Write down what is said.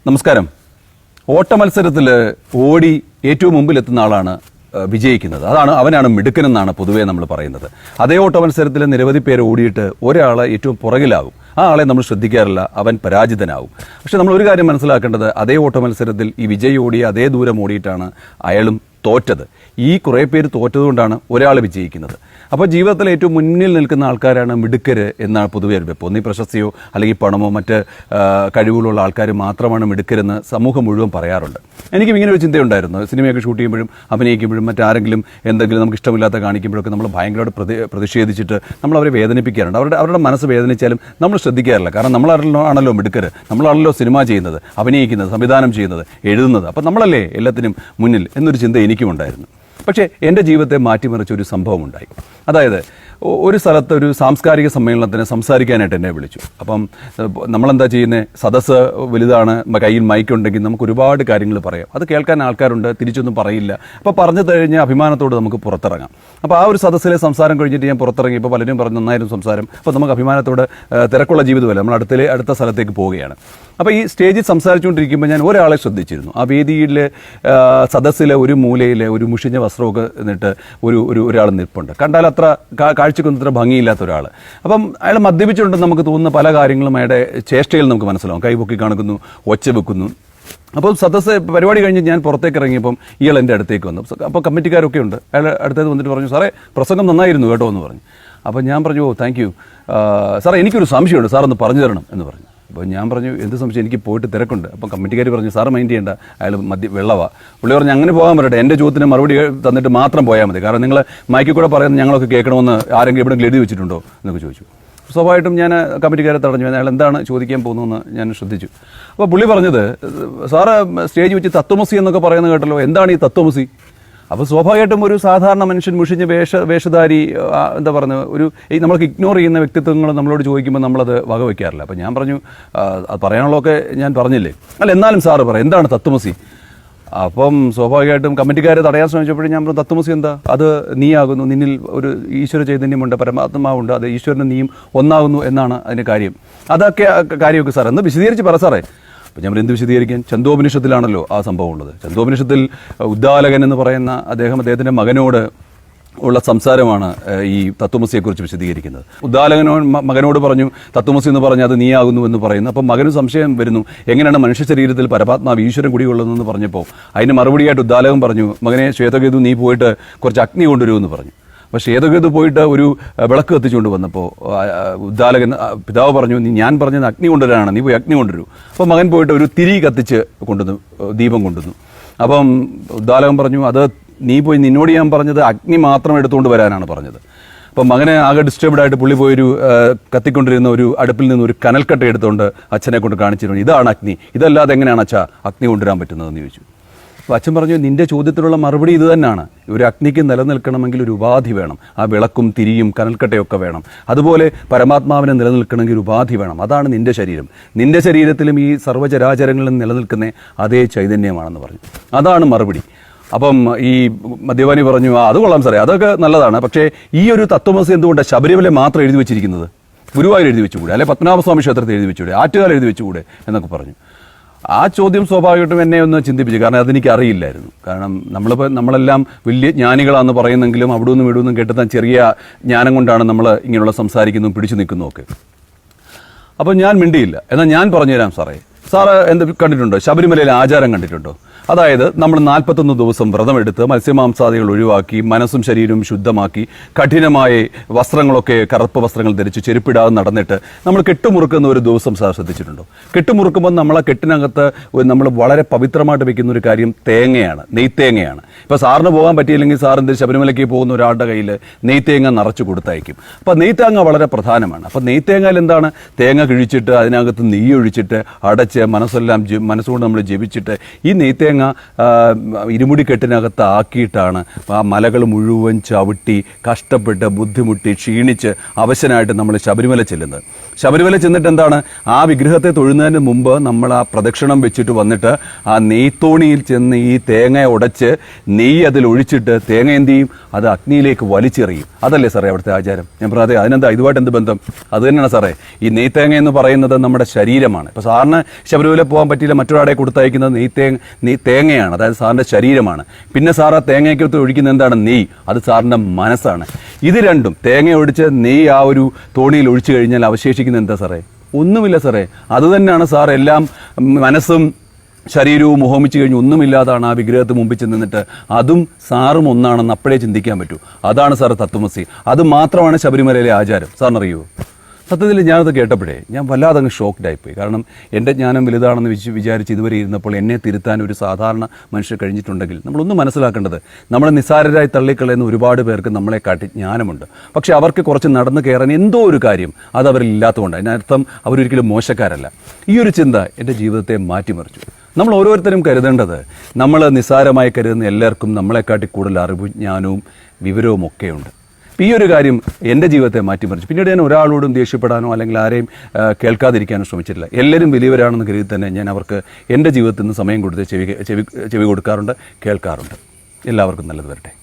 നമസ്കാരം. ഓട്ടമത്സരത്തിൽ ഓടി ഏറ്റവും മുമ്പിലെത്തുന്ന ആളാണ് വിജയിക്കുന്നത്. അവനാണ് മിടുക്കനെന്നാണ് പൊതുവേ നമ്മൾ പറയുന്നത്. അതേ ഓട്ടമത്സരത്തിൽ നിരവധി പേര് ഓടിയിട്ട് ഒരാൾ ഏറ്റവും പുറകിലാകും. ആ ആളെ നമ്മൾ ശ്രദ്ധിക്കാറില്ല, അവൻ പരാജിതനാവും. പക്ഷെ നമ്മൾ ഒരു കാര്യം മനസ്സിലാക്കേണ്ടത്, അതേ ഓട്ടമത്സരത്തിൽ ഈ വിജയ് ഓടിയ അതേ ദൂരം ഓടിയിട്ടാണ് അയാളും തോറ്റത്. ഈ കുറേ പേര് തോറ്റതുകൊണ്ടാണ് ഒരാൾ വിജയിക്കുന്നത്. അപ്പോൾ ജീവിതത്തിൽ ഏറ്റവും മുന്നിൽ നിൽക്കുന്ന ആൾക്കാരാണ് മിടുക്കര് എന്നാണ് പൊതുവെ ഒരു വെപ്പ്. ഒന്നീ പ്രശസ്തിയോ അല്ലെങ്കിൽ പണമോ മറ്റ് കഴിവുകളുള്ള ആൾക്കാർ മാത്രമാണ് മിടുക്കരെന്ന് സമൂഹം മുഴുവൻ പറയാറുണ്ട്. എനിക്കും ഇങ്ങനെ ഒരു ചിന്തയുണ്ടായിരുന്നു. സിനിമയൊക്കെ ഷൂട്ട് ചെയ്യുമ്പോഴും അഭിനയിക്കുമ്പോഴും മറ്റാരെങ്കിലും എന്തെങ്കിലും നമുക്ക് ഇഷ്ടമില്ലാത്ത കാണിക്കുമ്പോഴൊക്കെ നമ്മൾ ഭയങ്കരമായിട്ട് പ്രതിഷേധിച്ചിട്ട് നമ്മൾ അവരെ വേദനിപ്പിക്കാറുണ്ട്. അവരുടെ മനസ്സ് വേദനിച്ചാലും നമ്മൾ ശ്രദ്ധിക്കാറില്ല. കാരണം നമ്മളാണല്ലോ മിടുക്കര്, നമ്മളാണല്ലോ സിനിമ ചെയ്യുന്നത്, അഭിനയിക്കുന്നത്, സംവിധാനം ചെയ്യുന്നത്, എഴുതുന്നത്. അപ്പം നമ്മളല്ലേ എല്ലാത്തിനും മുന്നിൽ എന്നൊരു ചിന്ത എനിക്കും ഉണ്ടായിരുന്നു. പക്ഷേ എൻ്റെ ജീവിതത്തെ മാറ്റിമറിച്ച ഒരു സംഭവം ഉണ്ടായി. അതായത് ഒരു സ്ഥലത്ത് ഒരു സാംസ്കാരിക സമ്മേളനത്തിന് സംസാരിക്കാനായിട്ട് എന്നെ വിളിച്ചു. അപ്പം നമ്മളെന്താ ചെയ്യുന്നത്, സദസ്സ് വലുതാണ്, കയ്യിൽ മൈക്കുണ്ടെങ്കിൽ നമുക്ക് ഒരുപാട് കാര്യങ്ങൾ പറയാം. അത് കേൾക്കാൻ ആൾക്കാരുണ്ട്, തിരിച്ചൊന്നും പറയില്ല. അപ്പോൾ പറഞ്ഞു കഴിഞ്ഞാൽ അഭിമാനത്തോട് നമുക്ക് പുറത്തിറങ്ങാം. അപ്പോൾ ആ ഒരു സദസ്സിലെ സംസാരം കഴിഞ്ഞിട്ട് ഞാൻ പുറത്തിറങ്ങിയപ്പോൾ പലരും പറഞ്ഞു നന്നായിരുന്നു സംസാരം. അപ്പോൾ നമുക്ക് അഭിമാനത്തോട് തിരക്കുള്ള ജീവിതമല്ല, നമ്മൾ അടുത്ത സ്ഥലത്തേക്ക് പോവുകയാണ്. അപ്പോൾ ഈ സ്റ്റേജിൽ സംസാരിച്ചുകൊണ്ടിരിക്കുമ്പോൾ ഞാൻ ഒരാളെ ശ്രദ്ധിച്ചിരുന്നു. ആ വേദിയിൽ സദസ്സിലെ ഒരു മൂലയിൽ ഒരു മുഷിഞ്ഞ വസ്ത്രമൊക്കെ എന്നിട്ട് ഒരാൾ നിൽപ്പുണ്ട്. കണ്ടാൽ അത്ര കാഴ്ചക്കൊന്നും അത്ര ഭംഗിയില്ലാത്ത ഒരാൾ. അപ്പം അയാൾ മദ്യപിച്ചുകൊണ്ടെന്ന് നമുക്ക് തോന്നുന്ന പല കാര്യങ്ങളും അയാളുടെ ചേഷ്ടയിൽ നമുക്ക് മനസ്സിലാവും. കൈപൊക്കി കാണിക്കുന്നു, ഒച്ച വെക്കുന്നു. അപ്പോൾ സദസ്സ് പരിപാടി കഴിഞ്ഞ് ഞാൻ പുറത്തേക്ക് ഇറങ്ങിയപ്പം ഇയാൾ എൻ്റെ അടുത്തേക്ക് വന്നു. അപ്പോൾ കമ്മിറ്റിക്കാരൊക്കെ ഉണ്ട്. അയാൾ അടുത്തേക്ക് വന്നിട്ട് പറഞ്ഞു, സാറേ പ്രസംഗം നന്നായിരുന്നു കേട്ടോ എന്ന് പറഞ്ഞു. അപ്പോൾ ഞാൻ പറഞ്ഞു, ഓ താങ്ക് യു സാറേ, എനിക്കൊരു സംശയമുണ്ട്, സാർ ഒന്ന് പറഞ്ഞു തരണം എന്ന് പറഞ്ഞു. അപ്പോൾ ഞാൻ പറഞ്ഞു, എന്ത് സംശയം, എനിക്ക് പോയിട്ട് തിരക്കുണ്ട്. അപ്പം കമ്മിറ്റിക്കാർ പറഞ്ഞു, സാറ് മൈൻഡ് ചെയ്യേണ്ട, അയാൾ വെള്ളവാ. പുള്ളി പറഞ്ഞു, അങ്ങനെ പോകാൻ പറയട്ടെ, എൻ്റെ ചോദ്യത്തിന് മറുപടി തന്നിട്ട് മാത്രം പോയാൽ മതി. കാരണം നിങ്ങൾ മൈക്കിൽ കൂടെ പറയുന്നത് ഞങ്ങളൊക്കെ കേൾക്കണമെന്ന് ആരെങ്കിലും എവിടെയെങ്കിലും എഴുതി വെച്ചിട്ടുണ്ടോ എന്നൊക്കെ ചോദിച്ചു. സ്വാഭാവികമായിട്ടും ഞാൻ കമ്മിറ്റിക്കാരെ തടഞ്ഞു. അയാൾ എന്താണ് ചോദിക്കാൻ പോകുന്നതെന്ന് ഞാൻ ശ്രദ്ധിച്ചു. അപ്പോൾ പുള്ളി പറഞ്ഞത്, സാറ് സ്റ്റേജ് വെച്ച് തത്വമസി എന്നൊക്കെ പറയുന്നത് കേട്ടല്ലോ, എന്താണ് ഈ തത്വമസി? അപ്പോൾ സ്വാഭാവികമായിട്ടും ഒരു സാധാരണ മനുഷ്യൻ മുഷിഞ്ഞ വേഷധാരി എന്താ പറയുന്നത്, നമ്മൾക്ക് ഇഗ്നോർ ചെയ്യുന്ന വ്യക്തിത്വങ്ങൾ നമ്മളോട് ചോദിക്കുമ്പോൾ നമ്മളത് വകവയ്ക്കാറില്ല. അപ്പോൾ ഞാൻ പറഞ്ഞു, അത് പറയാനുള്ളതൊക്കെ ഞാൻ പറഞ്ഞില്ലേ, അല്ല എന്നാലും സാറ് പറ, എന്താണ് തത്വമസി? അപ്പം സ്വാഭാവികമായിട്ടും കമ്മിറ്റിക്കാരെ തടയാൻ ശ്രമിച്ചപ്പോഴും ഞാൻ പറഞ്ഞു, തത്വമസി എന്താ, അത് നീയാകുന്നു, നിന്നിൽ ഒരു ഈശ്വര ചൈതന്യമുണ്ട്, പരമാത്മാവുണ്ട്, അത് ഈശ്വരനും നീയും ഒന്നാകുന്നു എന്നാണ് അതിൻ്റെ കാര്യം. അതൊക്കെ കാര്യമൊക്കെ സാർ എന്ന് വിശദീകരിച്ച് പറ സാറേ. അപ്പം ഞാൻ എന്ത് വിശദീകരിക്കാൻ, ഛന്ദോപനിഷത്തിലാണല്ലോ ആ സംഭവം ഉള്ളത്. ഛന്ദോപനിഷത്തിൽ ഉദ്ദാലകൻ എന്ന് പറയുന്ന അദ്ദേഹത്തിൻ്റെ മകനോട് ഉള്ള സംസാരമാണ് ഈ തത്വമസിയെക്കുറിച്ച് വിശദീകരിക്കുന്നത്. മകനോട് പറഞ്ഞു, തത്വമസി എന്ന് പറഞ്ഞാൽ അത് നീയാകുന്നു എന്ന് പറയുന്നു. അപ്പം മകന് സംശയം വരുന്നു, എങ്ങനെയാണ് മനുഷ്യ ശരീരത്തിൽ പരമാത്മാവ് ഈശ്വരൻ കുടികൊള്ളുന്നതെന്ന് പറഞ്ഞപ്പോൾ അതിന് മറുപടിയായിട്ട് ഉദ്ദാലകൻ പറഞ്ഞു, മകനെ ശ്വേതകേതു നീ പോയിട്ട് കുറച്ച് അഗ്നി കൊണ്ടുവരുമെന്ന് പറഞ്ഞു. അപ്പോൾ ശ്വേതകേതു പോയിട്ട് ഒരു വിളക്ക് കത്തിച്ചുകൊണ്ട് വന്നപ്പോൾ ഉദ്ദാലകൻ പിതാവ് പറഞ്ഞു, ഞാൻ പറഞ്ഞത് അഗ്നി കൊണ്ടുവരാനാണ്, നീ പോയി അഗ്നി കൊണ്ടുവരൂ. അപ്പോൾ മകൻ പോയിട്ട് ഒരു തിരി കത്തിച്ച് കൊണ്ടുവന്നു, ദീപം കൊണ്ടുവന്നു. അപ്പം ഉദ്ദാലകൻ പറഞ്ഞു, അത് നീ പോയി, നിന്നോട് ഞാൻ പറഞ്ഞത് അഗ്നി മാത്രം എടുത്തുകൊണ്ട് വരാനാണ് പറഞ്ഞത്. അപ്പം മകനെ ആകെ ഡിസ്റ്റർബ്ഡ് ആയിട്ട് പുള്ളി പോയൊരു കത്തിക്കൊണ്ടിരുന്ന ഒരു അടുപ്പിൽ നിന്ന് ഒരു കനൽക്കട്ട എടുത്തുകൊണ്ട് അച്ഛനെ കൊണ്ട് കാണിച്ചിരുന്നു, ഇതാണ് അഗ്നി, ഇതല്ലാതെ എങ്ങനെയാണ് അച്ഛാ അഗ്നി കൊണ്ടുവരാൻ പറ്റുന്നതെന്ന് ചോദിച്ചു. അപ്പോൾ അച്ഛൻ പറഞ്ഞു, നിന്റെ ചോദ്യത്തിലുള്ള മറുപടി ഇത് തന്നെയാണ്. ഒരു അഗ്നിക്ക് നിലനിൽക്കണമെങ്കിൽ ഒരു ഉപാധി വേണം. ആ വിളക്കും തിരിയും കനൽക്കട്ടയൊക്കെ വേണം. അതുപോലെ പരമാത്മാവിനെ നിലനിൽക്കണമെങ്കിൽ ഒരു ഉപാധി വേണം. അതാണ് നിന്റെ ശരീരം. നിന്റെ ശരീരത്തിലും ഈ സർവ്വചരാചരങ്ങളിലും നിലനിൽക്കുന്ന അതേ ചൈതന്യമാണെന്ന് പറഞ്ഞു. അതാണ് മറുപടി. അപ്പം ഈ മദ്യപാനി പറഞ്ഞു, അത് കൊള്ളാം സാറേ, അതൊക്കെ നല്ലതാണ്. പക്ഷേ ഈ ഒരു തത്വമസി എന്തുകൊണ്ടാണ് ശബരിമല മാത്രം എഴുതി വെച്ചിരിക്കുന്നത്? ഗുരുവായൂർ എഴുതി വെച്ചുകൂടെ, അല്ലെ പത്മനാഭസ്വാമി ക്ഷേത്രത്തിൽ എഴുതി വെച്ചുകൂടെ, ആറ്റുകാൽ എഴുതി വെച്ചുകൂടെ എന്നൊക്കെ പറഞ്ഞു. ആ ചോദ്യം സ്വാഭാവികമായിട്ടും എന്നെ ഒന്ന് ചിന്തിപ്പിച്ചു. കാരണം അതെനിക്ക് അറിയില്ലായിരുന്നു. കാരണം നമ്മളെല്ലാം വലിയ ജ്ഞാനികളാണെന്ന് പറയുന്നെങ്കിലും അവിടെ നിന്നും ഇവിടെ നിന്നും കേട്ടുന്ന ചെറിയ ജ്ഞാനം കൊണ്ടാണ് നമ്മൾ ഇങ്ങനെയുള്ള സംസാരിക്കുന്നതും പിടിച്ചു നിൽക്കുന്നതും ഒക്കെ. അപ്പോൾ ഞാൻ മിണ്ടിയില്ല. എന്നാൽ ഞാൻ പറഞ്ഞുതരാം സാറേ. സാറ് എന്ത് കണ്ടിട്ടുണ്ടോ, ശബരിമലയിലെ ആചാരം കണ്ടിട്ടുണ്ടോ? അതായത് നമ്മൾ 41 ദിവസം വ്രതമെടുത്ത് മത്സ്യമാംസാദികൾ ഒഴിവാക്കി മനസ്സും ശരീരവും ശുദ്ധമാക്കി കഠിനമായ വസ്ത്രങ്ങളൊക്കെ കറുപ്പ് വസ്ത്രങ്ങൾ ധരിച്ച് ചെരുപ്പിടാതെ നടന്നിട്ട് നമ്മൾ കെട്ടുമുറുക്കുന്ന ഒരു ദിവസം സാർ ശ്രദ്ധിച്ചിട്ടുണ്ടോ? കെട്ടുമുറുക്കുമ്പോൾ നമ്മളെ കെട്ടിനകത്ത് നമ്മൾ വളരെ പവിത്രമായിട്ട് വെക്കുന്ന ഒരു കാര്യം തേങ്ങയാണ്, നെയ്ത്തേങ്ങയാണ്. ഇപ്പോൾ സാറിന് പോകാൻ പറ്റിയില്ലെങ്കിൽ സാറിൻ്റെ ശബരിമലയ്ക്ക് പോകുന്ന ഒരാളുടെ കയ്യിൽ നെയ്ത്തേങ്ങ നിറച്ച് കൊടുത്തയക്കും. അപ്പോൾ നെയ്ത്തേങ്ങ വളരെ പ്രധാനമാണ്. അപ്പോൾ നെയ്ത്തേങ്ങയിൽ എന്താണ്, തേങ്ങ കിഴിച്ചിട്ട് അതിനകത്ത് നെയ്യ് ഒഴിച്ചിട്ട് അടച്ച് മനസ്സുകൊണ്ട് നമ്മൾ ജപിച്ചിട്ട് ഈ നെയ്ത്തേങ്ങ തേങ്ങ ഇരുമുടിക്കെട്ടിനകത്ത് ആക്കിയിട്ടാണ് ആ മലകൾ മുഴുവൻ ചവിട്ടി കഷ്ടപ്പെട്ട് ബുദ്ധിമുട്ടി ക്ഷീണിച്ച് അവശനായിട്ട് നമ്മൾ ശബരിമല ചെല്ലുന്നത്. ശബരിമല ചെന്നിട്ട് എന്താണ്, ആ വിഗ്രഹത്തെ തൊഴുന്നതിന് മുമ്പ് നമ്മൾ ആ പ്രദക്ഷിണം വെച്ചിട്ട് വന്നിട്ട് ആ നെയ്ത്തോണിയിൽ ചെന്ന് ഈ തേങ്ങ ഉടച്ച് നെയ്യ് അതിൽ ഒഴിച്ചിട്ട് തേങ്ങ എന്ത് ചെയ്യും, അത് അഗ്നിയിലേക്ക് വലിച്ചെറിയും. അതല്ലേ സാറേ അവിടുത്തെ ആചാരം? ഞാൻ പറയാതെ അതിനെന്താ ഇതുമായിട്ട് എന്ത് ബന്ധം? അത് തന്നെയാണ് സാറേ ഈ നെയ്ത്തേങ്ങ എന്ന് പറയുന്നത് നമ്മുടെ ശരീരമാണ്. ഇപ്പോൾ സാറിന് ശബരിമല പോകാൻ പറ്റിയില്ല, മറ്റൊരാളെ കൊടുത്തയക്കുന്നത് തേങ്ങയാണ്, അതായത് സാറിൻ്റെ ശരീരമാണ്. പിന്നെ സാർ ആ തേങ്ങയ്ക്കകത്ത് ഒഴിക്കുന്നത് എന്താണ്? നെയ്യ്. അത് സാറിൻ്റെ മനസ്സാണ്. ഇത് രണ്ടും തേങ്ങ ഒഴിച്ച് നെയ്യ് ആ ഒരു തോണിയിൽ ഒഴിച്ചു കഴിഞ്ഞാൽ അവശേഷിക്കുന്നത് എന്താ സാറേ? ഒന്നുമില്ല സാറേ. അത് തന്നെയാണ് സാർ. എല്ലാം മനസ്സും ശരീരവും മോഹമിച്ച് കഴിഞ്ഞ് ഒന്നുമില്ലാതാണ് ആ വിഗ്രഹത്തിന് മുമ്പിൽ ചെന്നിട്ട് അതും സാറും ഒന്നാണെന്ന് അപ്പോഴേ ചിന്തിക്കാൻ പറ്റൂ. അതാണ് സാർ തത്വമസി. അത് മാത്രമാണ് ശബരിമലയിലെ ആചാരം. സാറിനറിയുമോ? സത്യത്തിൽ ഞാനത് കേട്ടപ്പോഴേ ഞാൻ വല്ലാതെ അങ്ങ് ഷോക്ക്ഡായിപ്പോയി. കാരണം എൻ്റെ ജ്ഞാനം വലുതാണെന്ന് വിചാരിച്ച് ഇതുവരെ ഇരുന്നപ്പോൾ എന്നെ തിരുത്താൻ ഒരു സാധാരണ മനുഷ്യർ കഴിഞ്ഞിട്ടുണ്ടെങ്കിൽ നമ്മളൊന്നും മനസ്സിലാക്കേണ്ടത്, നമ്മളെ നിസ്സാരരായി തള്ളിക്കളയുന്ന ഒരുപാട് പേർക്ക് നമ്മളെ കാട്ടി ജ്ഞാനമുണ്ട്. പക്ഷെ അവർക്ക് കുറച്ച് നടന്നു കയറാൻ എന്തോ ഒരു കാര്യം അത് അവരിൽ ഇല്ലാത്തതുകൊണ്ട്, അതിനർത്ഥം അവരൊരിക്കലും മോശക്കാരല്ല. ഈ ഒരു ചിന്ത എൻ്റെ ജീവിതത്തെ മാറ്റിമറിച്ചു. നമ്മൾ ഓരോരുത്തരും കരുതേണ്ടത്, നമ്മൾ നിസ്സാരമായി കരുതുന്ന എല്ലാവർക്കും നമ്മളെക്കാട്ടി കൂടുതൽ അറിവും ജ്ഞാനവും വിവരവും ഒക്കെയുണ്ട്. ഈ ഒരു കാര്യം എൻ്റെ ജീവിതത്തെ മാറ്റിമറിച്ചു. പിന്നീട് ഞാൻ ഒരാളോടും ദേഷ്യപ്പെടാനോ അല്ലെങ്കിൽ ആരെയും കേൾക്കാതിരിക്കാനോ ശ്രമിച്ചിട്ടില്ല. എല്ലാവരും വലിയവരാണെന്ന് കരുതി തന്നെ ഞാൻ അവർക്ക് എൻ്റെ ജീവിതത്തിൽ നിന്ന് സമയം കൊടുത്ത് ചെവി കൊടുക്കാറുണ്ട്, കേൾക്കാറുണ്ട്. എല്ലാവർക്കും നല്ലത് വരട്ടെ.